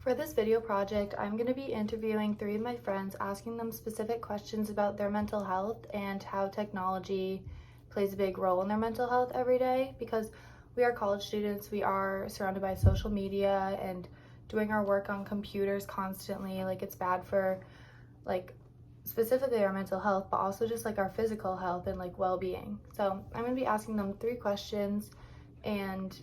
For this video project, I'm going to be interviewing 3 of my friends, asking them specific questions about their mental health and how technology plays a big role in their mental health every day. Because we are college students, we are surrounded by social media and doing our work on computers constantly. Like, it's bad for, like, specifically our mental health, but also just like our physical health and like well-being. So I'm going to be asking them 3 questions, and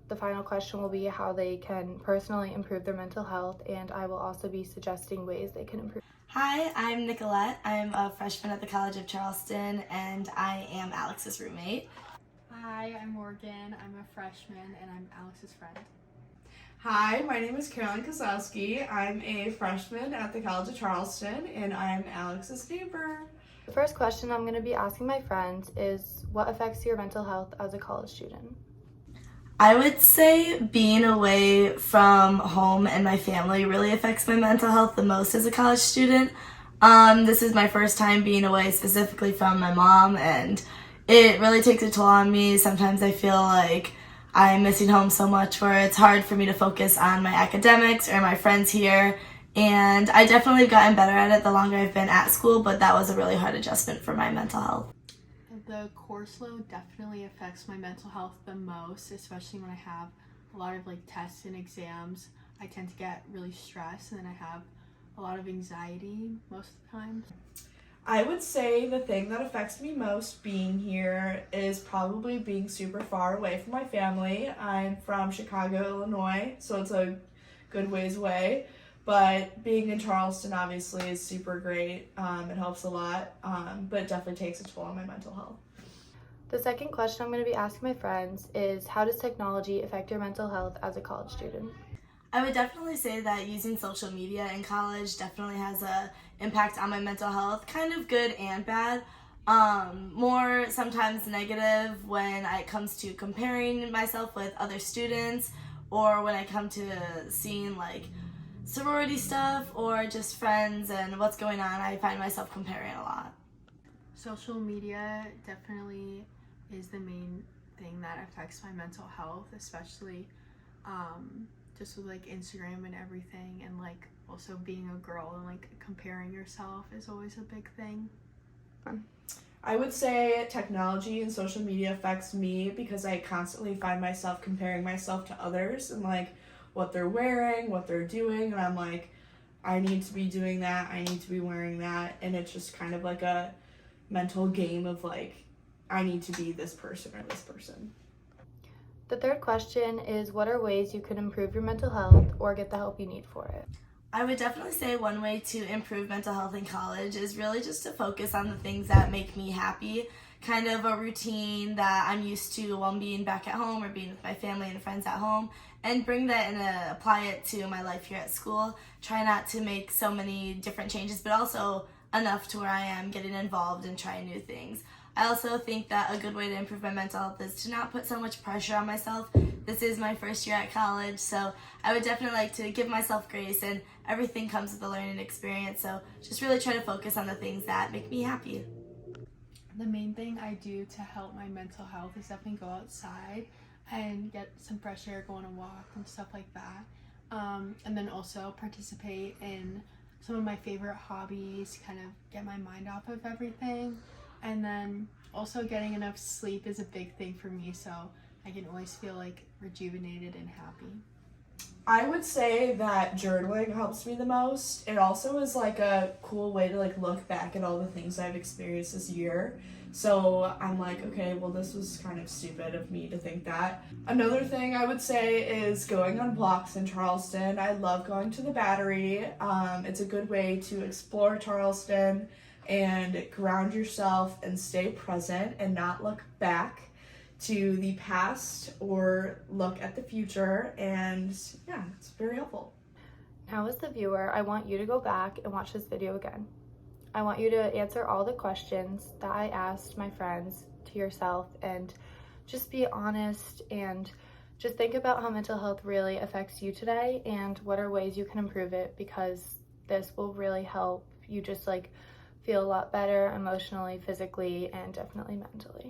the final question will be how they can personally improve their mental health, and I will also be suggesting ways they can improve. Hi, I'm Nicolette. I'm a freshman at the College of Charleston, and I am Alex's roommate. Hi, I'm Morgan. I'm a freshman, and I'm Alex's friend. Hi, my name is Caroline Kozlowski. I'm a freshman at the College of Charleston, and I'm Alex's neighbor. The first question I'm going to be asking my friends is, what affects your mental health as a college student? I would say being away from home and my family really affects my mental health the most as a college student. This is my first time being away specifically from my mom, and it really takes a toll on me. Sometimes I feel like I'm missing home so much where it's hard for me to focus on my academics or my friends here. And I definitely have gotten better at it the longer I've been at school, but that was a really hard adjustment for my mental health. The course load definitely affects my mental health the most, especially when I have a lot of tests and exams. I tend to get really stressed, and then I have a lot of anxiety most of the time. I would say the thing that affects me most being here is probably being super far away from my family. I'm from Chicago, Illinois, so it's a good ways away. But being in Charleston obviously is super great. It helps a lot, but it definitely takes a toll on my mental health. The second question I'm going to be asking my friends is, how does technology affect your mental health as a college student? I would definitely say that using social media in college definitely has a impact on my mental health, kind of good and bad. More sometimes negative when it comes to comparing myself with other students, or when I come to seeing sorority stuff or just friends and what's going on. I find myself comparing a lot. Social media definitely is the main thing that affects my mental health, especially just with Instagram and everything, and also being a girl and comparing yourself is always a big thing. I would say technology and social media affects me because I constantly find myself comparing myself to others and what they're wearing, what they're doing, and I'm like, I need to be doing that, I need to be wearing that, and it's just kind of like a mental game of I need to be this person or this person. The third question is, what are ways you can improve your mental health or get the help you need for it? I would definitely say one way to improve mental health in college is really just to focus on the things that make me happy, kind of a routine that I'm used to while being back at home or being with my family and friends at home, and bring that and apply it to my life here at school. Try not to make so many different changes, but also enough to where I am getting involved and trying new things. I also think that a good way to improve my mental health is to not put so much pressure on myself. This is my first year at college, so I would definitely like to give myself grace, and everything comes with a learning experience, so just really try to focus on the things that make me happy. The main thing I do to help my mental health is definitely go outside and get some fresh air, go on a walk and stuff like that. And then also participate in some of my favorite hobbies, kind of get my mind off of everything. And then also getting enough sleep is a big thing for me, so I can always feel rejuvenated and happy. I would say that journaling helps me the most. It also is a cool way to look back at all the things I've experienced this year. So I'm okay, well, this was kind of stupid of me to think that. Another thing I would say is going on walks in Charleston. I love going to the Battery. It's a good way to explore Charleston and ground yourself and stay present and not look back to the past or look at the future, and yeah, it's very helpful. Now, as the viewer, I want you to go back and watch this video again. I want you to answer all the questions that I asked my friends to yourself, and just be honest and just think about how mental health really affects you today and what are ways you can improve it, because this will really help you just feel a lot better emotionally, physically, and definitely mentally.